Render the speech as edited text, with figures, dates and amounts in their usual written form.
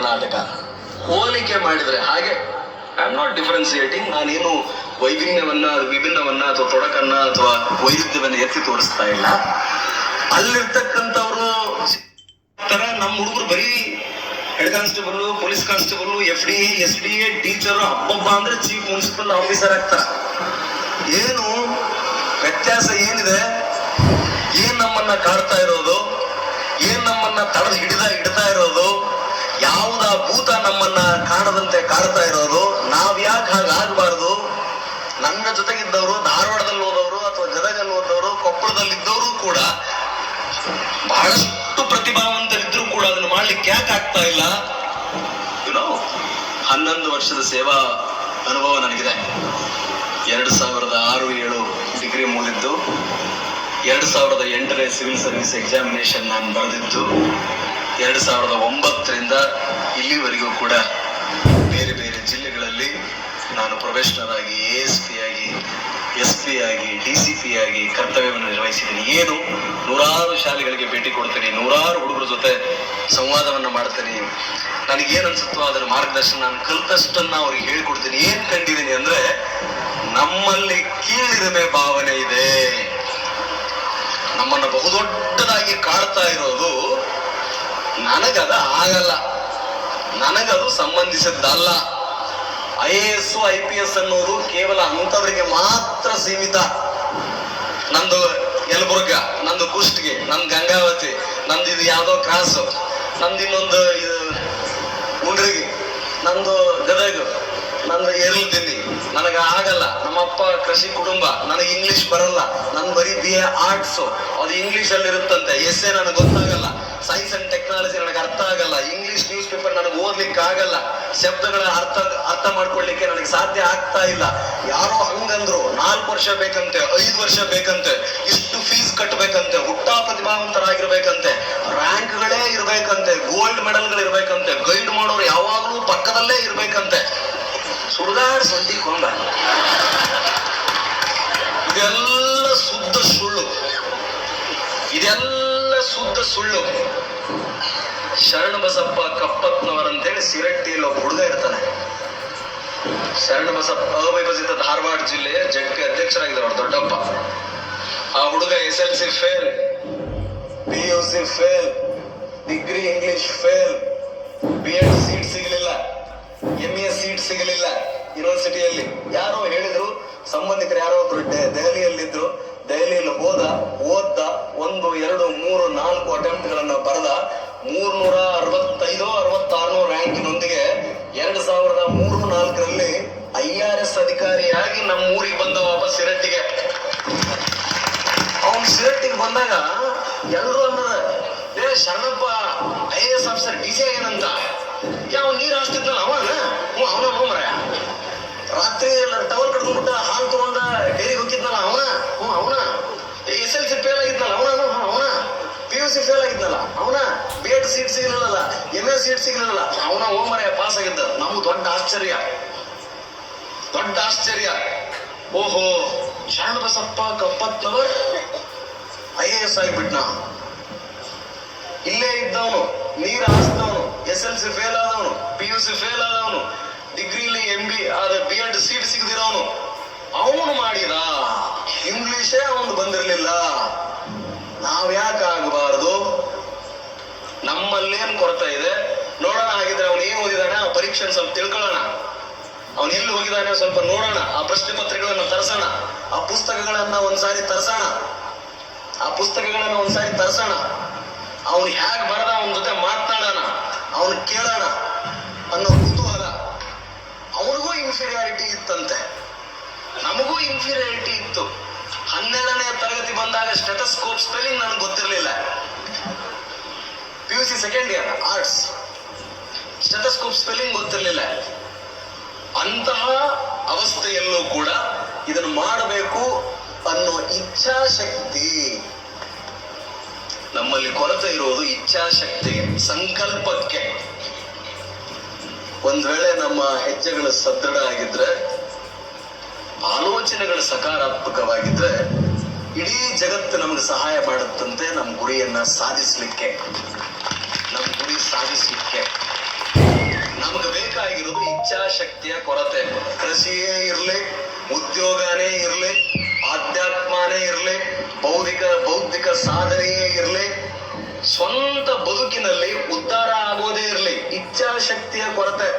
ಕರ್ನಾಟಕ ಹೋಲಿಕೆ ಮಾಡಿದ್ರೆ ಹಾಗೆ ಐ ಆಮ್ ನಾಟ್ ಡಿಫರೆನ್ಸಿಯೇಟಿಂಗ್. ನಾನೇನು ವಿಭಿನ್ನವನ್ನ ಅಥವಾ ತೊಡಕನ್ನ ಅಥವಾ ವೈರುಧ್ಯವನ್ನ ಎತ್ತಿ ತೋರಿಸ್ತಾ ಇಲ್ಲ. ಅಲ್ಲಿರ್ತಕ್ಕಂಥವ್ರು ತರ ನಮ್ಮ ಹುಡುಗರು ಬರೀ head constable, police constable, FD, SDA, teacher, ಹಬ್ಬ ಅಂದ್ರೆ ಚೀಫ್ ಮುನ್ಸಿಪಲ್ ಆಫೀಸರ್ ಆಗ್ತಾರೆ. ಏನು ವ್ಯತ್ಯಾಸ ಏನಿದೆ? ಏನ್ ನಮ್ಮನ್ನ ಕಾಡ್ತಾ ಇರೋದು? ಏನ್ ನಮ್ಮನ್ನ ತಡೆದು ಹಿಡ್ತಾ ಇರೋದು? ಯಾವುದ ಭೂತ ನಮ್ಮನ್ನ ಕಾಡದಂತೆ ಕಾಡ್ತಾ ಇರೋದು? ನಾವ್ ಯಾಕೆ ಹಾಗಾಗಬಾರ್ದು? ನನ್ನ ಜೊತೆಗಿದ್ದವರು ಧಾರವಾಡದಲ್ಲಿ ಹೋದವರು ಅಥವಾ ಗದಗಲ್ಲಿ ಹೋದವರು, ಕೊಪ್ಪಳದಲ್ಲಿದ್ದವರು ಕೂಡ ಬಹಳಷ್ಟು ಪ್ರತಿಭಾವಂತರಿದ್ರು ಕೂಡ ಅದನ್ನ ಮಾಡ್ಲಿಕ್ಕೆ ಯಾಕೆ ಆಗ್ತಾ ಇಲ್ಲ? 11 ವರ್ಷದ ಸೇವಾ ಅನುಭವ ನನಗಿದೆ. 2006-7 ಡಿಗ್ರಿ ಮುಗಿದಿದ್ದು, 2008 ಸಿವಿಲ್ ಸರ್ವಿಸ್ ಎಕ್ಸಾಮಿನೇಷನ್ ನಾನು ಬರೆದಿದ್ದು, 2009ರಿಂದ ಇಲ್ಲಿವರೆಗೂ ಕೂಡ ಬೇರೆ ಬೇರೆ ಜಿಲ್ಲೆಗಳಲ್ಲಿ ನಾನು ಪ್ರೊಫೆಷನರ್ ಆಗಿ, ASP ಆಗಿ, SP ಆಗಿ, DCP ಆಗಿ ಕರ್ತವ್ಯವನ್ನು ನಿರ್ವಹಿಸಿದ್ದೀನಿ. ಏನು ನೂರಾರು ಶಾಲೆಗಳಿಗೆ ಭೇಟಿ ಕೊಡ್ತೀನಿ, ನೂರಾರು ಹುಡುಗರ ಜೊತೆ ಸಂವಾದವನ್ನ ಮಾಡ್ತೀನಿ. ನನಗೇನು ಅನ್ಸುತ್ತೋ ಅದರ ಮಾರ್ಗದರ್ಶನ ನಾನು ಕಲ್ತಷ್ಟನ್ನ ಅವ್ರಿಗೆ ಹೇಳ್ಕೊಡ್ತೀನಿ. ಏನ್ ಕಂಡಿದ್ದೀನಿ ಅಂದ್ರೆ, ನಮ್ಮಲ್ಲಿ ಕೀಳಿರಿಮೆ ಭಾವನೆ ಇದೆ. ನಮ್ಮನ್ನ ಬಹುದೊಡ್ಡದಾಗಿ ಕಾಡ್ತಾ ಇರೋದು ನನಗದ ಆಗಲ್ಲ, ನನಗದು ಸಂಬಂಧಿಸಿದ್ದಲ್ಲ. IAS, IPS ಅನ್ನೋದು ಕೇವಲ ಅಂತವರಿಗೆ ಮಾತ್ರ ಸೀಮಿತ. ನಂದು ಯಲಬುರ್ಗ, ನಂದು ಕುಷ್ಟಗಿ, ನಂದು ಗಂಗಾವತಿ, ನಂದು ಇದು ಯಾವ್ದೋ ಕ್ರಾಸು, ನಂದು ಇನ್ನೊಂದು ಮುಂಡ್ರಿಗಿ, ನಂದು ಗದಗ, ನಂದು ಏರ್ಲದಿನ್ನಿ. ನನಗ ಆಗಲ್ಲ. ನಮ್ಮಪ್ಪ ಕೃಷಿ ಕುಟುಂಬ, ನನಗೆ ಇಂಗ್ಲಿಷ್ ಬರಲ್ಲ. ನನ್ ಬರೀ BA ಆರ್ಟ್ಸ್, ಅದು ಇಂಗ್ಲಿಷ್ ಅಲ್ಲಿ ಇರುತ್ತಂತೆ. ಎಸ್ಸೆ ನನಗೆ ಗೊತ್ತಾಗಲ್ಲ. ಸೈನ್ಸ್ ಅಂಡ್ ಟೆಕ್ನಾಲಜಿ ನನಗೆ ಅರ್ಥ ಆಗಲ್ಲ. ಇಂಗ್ಲಿಷ್ ನ್ಯೂಸ್ ಪೇಪರ್ ನನಗೆ ಓದ್ಲಿಕ್ಕೆ ಆಗಲ್ಲ. ಶಬ್ದಗಳ ಅರ್ಥ ಮಾಡ್ಕೊಳ್ಲಿಕ್ಕೆ ನನಗೆ ಸಾಧ್ಯ ಆಗ್ತಾ ಇಲ್ಲ. ಯಾರೋ ಹಂಗಂದ್ರು 4 ವರ್ಷ ಬೇಕಂತೆ, 5 ವರ್ಷ ಬೇಕಂತೆ, ಇಷ್ಟು ಫೀಸ್ ಕಟ್ಟಬೇಕಂತೆ, ಹುಟ್ಟಾ ಪ್ರತಿಭಾವಂತರಾಗಿರ್ಬೇಕಂತೆ, ರ್ಯಾಂಕ್ಗಳೇ ಇರ್ಬೇಕಂತೆ, ಗೋಲ್ಡ್ ಮೆಡಲ್ಗಳು ಇರ್ಬೇಕಂತೆ, ಗೈಡ್ ಮಾಡೋರು ಯಾವಾಗ್ಲೂ ಪಕ್ಕದಲ್ಲೇ ಇರ್ಬೇಕಂತೆ. ಸುಡುಗಾಡ್ ಸಂತಿ ಕೊಂಡ. ಇದೆಲ್ಲ ಶುದ್ಧ ಸುಳ್ಳು. ಇದೆಲ್ಲ ಶುದ್ಧ ಸುಳ್ಳು. ಶರಣಬಸಪ್ಪ ಕಪ್ಪತ್ನವರಂತೇಳಿ ಸಿರಟ್ಟಿಯಲ್ಲಿ ಒಬ್ಬ ಹುಡುಗ ಇರ್ತಾನೆ. ಶರಣಬಸಪ್ಪ ಅವಿಭಜಿತ ಧಾರವಾಡ ಜಿಲ್ಲೆಯ ಜಡ್ಪಿ ಅಧ್ಯಕ್ಷರಾಗಿದ್ದಾರೆ ಅವ್ರ ದೊಡ್ಡಪ್ಪ. ಆ ಹುಡುಗ SLC fail, PUC fail, degree English fail, B.Ed seat ಸಿಗಲಿಲ್ಲ, MA ಸೀಟ್ ಸಿಗಲಿಲ್ಲ ಯೂನಿವರ್ಸಿಟಿಯಲ್ಲಿ. ಯಾರೋ ಹೇಳಿದ್ರು, ಸಂಬಂಧಿಕರು ಯಾರೋ ಒಬ್ರು ದೆಹಲಿಯಲ್ಲಿದ್ರು. ದೆಹಲಿಯಲ್ಲಿ ಓದ್ದ 1, 2, 3, 4 ಅಟೆಂಪ್ಟ್ಗಳನ್ನ ಬರೆದ 365-66 ರ್ಯಾಂಕಿನೊಂದಿಗೆ 2003-4ರಲ್ಲಿ IRS ಅಧಿಕಾರಿಯಾಗಿ ನಮ್ಮ ಊರಿಗೆ ಬಂದ ವಾಪಸ್ ಸಿರಟ್ಟಿಗೆ. ಅವನು ಸಿರಟ್ಟಿಗೆ ಬಂದಾಗ ಎಲ್ಲರೂ ಅನ್ನದ, ಶರಣಪ್ಪ IAS ಆಫೀಸರ್ DC ಏನಂತ. ಯಾವ ನೀರು ಹಾಸ್ತಿದ್ನಲ್ಲ ಅವನ ಮರ, ರಾತ್ರಿ ಟವಲ್ ಕಟ್ಕೊಂಡ್ಬಿಟ್ಟ ಹಾಲು ತಗೊಂಡ ಡೈರಿಗೆ ಹೋಗಿದ್ನಲ್ಲ ಅವನ SLC ಫೇಲ್ ಆಗಿದ್ನಲ್ಲ ಅವನ PUC ಫೇಲ್ ಆಗಿದ್ನಲ್ಲ ಅವನ B.Ed ಸೀಟ್ ಸಿಗಲಿಲ್ಲ, MA ಸೀಟ್ ಸಿಗಲಿಲ್ಲ ಅವನ ಮರ ಪಾಸ್ ಆಗಿದ್ದ. ನಮ್ಗೆ ದೊಡ್ಡ ಆಶ್ಚರ್ಯ. ಓಹೋ, ಶರಣಬಸಪ್ಪ ಕಪ್ಪತ್ನವರ್ IAS ಆಗಿಬಿಟ್ನ. ಇಲ್ಲೇ ಇದ್ದವನು, ನೀರು ಹಾಸ್ದವನು, SLC ಫೇಲ್ ಆದವನು, PUC ಫೇಲ್ ಆದವನು, ಡಿಗ್ರಿಲಿ MB ಆದ B.Ed ಸೀಟ್ ಸಿಗದಿರೋನು ಅವನು ಮಾಡಿದ. ಇಂಗ್ಲಿಷೇ ಅವನು ಬಂದಿರ್ಲಿಲ್ಲ. ನಾವ್ ಯಾಕೆ ಆಗಬಾರದು? ನಮ್ಮಲ್ಲೇನ್ ಕೊರತೆ ಇದೆ ನೋಡೋಣ. ಹಾಗಿದ್ರೆ ಅವನು ಏನ್ ಓದಿದಾನೆ ಆ ಪರೀಕ್ಷೆ ಸ್ವಲ್ಪ ತಿಳ್ಕೊಳ್ಳೋಣ. ಅವನು ಎಲ್ಲಿ ಹೋಗಿದ್ದಾನೆ ಸ್ವಲ್ಪ ನೋಡೋಣ. ಆ ಪ್ರಶ್ನೆ ಪತ್ರಿಕೆಗಳನ್ನ ತರಿಸೋಣ, ಆ ಪುಸ್ತಕಗಳನ್ನ ಒಂದ್ಸಾರಿ ತರ್ಸೋಣ. ಅವನು ಹ್ಯಾಗ್ ಬರದ ಅವನ ಜೊತೆ ಮಾತನಾಡೋಣ, ಅವನು ಕೇಳೋಣ ಅನ್ನೋ ಕುತೂಹಲ. ಅವನಿಗೂ ಇನ್ಫೀರಿಯಾರಿಟಿ ಇತ್ತಂತೆ, ನಮಗೂ ಇನ್ಫೀರಿಯಾರಿಟಿ ಇತ್ತು. 12ನೇ ತರಗತಿ ಬಂದಾಗ ಸ್ಟೆಥೋಸ್ಕೋಪ್ ಸ್ಪೆಲ್ಲಿಂಗ್ ನನಗೆ ಗೊತ್ತಿರಲಿಲ್ಲ. PUC second year arts, stethoscope spelling ಗೊತ್ತಿರಲಿಲ್ಲ. ಅಂತಹ ಅವಸ್ಥೆಯಲ್ಲೂ ಕೂಡ ಇದನ್ನು ಮಾಡಬೇಕು ಅನ್ನೋ ಇಚ್ಛಾಶಕ್ತಿ ನಮ್ಮಲ್ಲಿ ಕೊರತೆ ಇರುವುದು. ಇಚ್ಛಾಶಕ್ತಿಗೆ, ಸಂಕಲ್ಪಕ್ಕೆ. ಒಂದ್ ವೇಳೆ ನಮ್ಮ ಹೆಜ್ಜೆಗಳು ಸದೃಢ ಆಗಿದ್ರೆ, ಆಲೋಚನೆಗಳು ಸಕಾರಾತ್ಮಕವಾಗಿದ್ರೆ, ಇಡೀ ಜಗತ್ತು ನಮ್ಗೆ ಸಹಾಯ ಮಾಡುತ್ತಂತೆ ನಮ್ಮ ಗುರಿಯನ್ನ ಸಾಧಿಸ್ಲಿಕ್ಕೆ. ಇರೋದು ಇಚ್ಛಾಶಕ್ತಿಯ ಕೊರತೆ. ಕೃಷಿಯೇ ಇರ್ಲಿ, ಉದ್ಯೋಗನೇ ಇರ್ಲಿ, ಆಧ್ಯಾತ್ಮನೇ ಇರ್ಲಿ, ಬೌದ್ಧಿಕ ಸಾಧನೆಯೇ ಇರ್ಲಿ, ಸ್ವಂತ ಬದುಕಿನಲ್ಲಿ ಉದ್ಧಾರ ಆಗೋದೇ ಇರ್ಲಿ, ಇಚ್ಛಾಶಕ್ತಿಯ ಕೊರತೆ.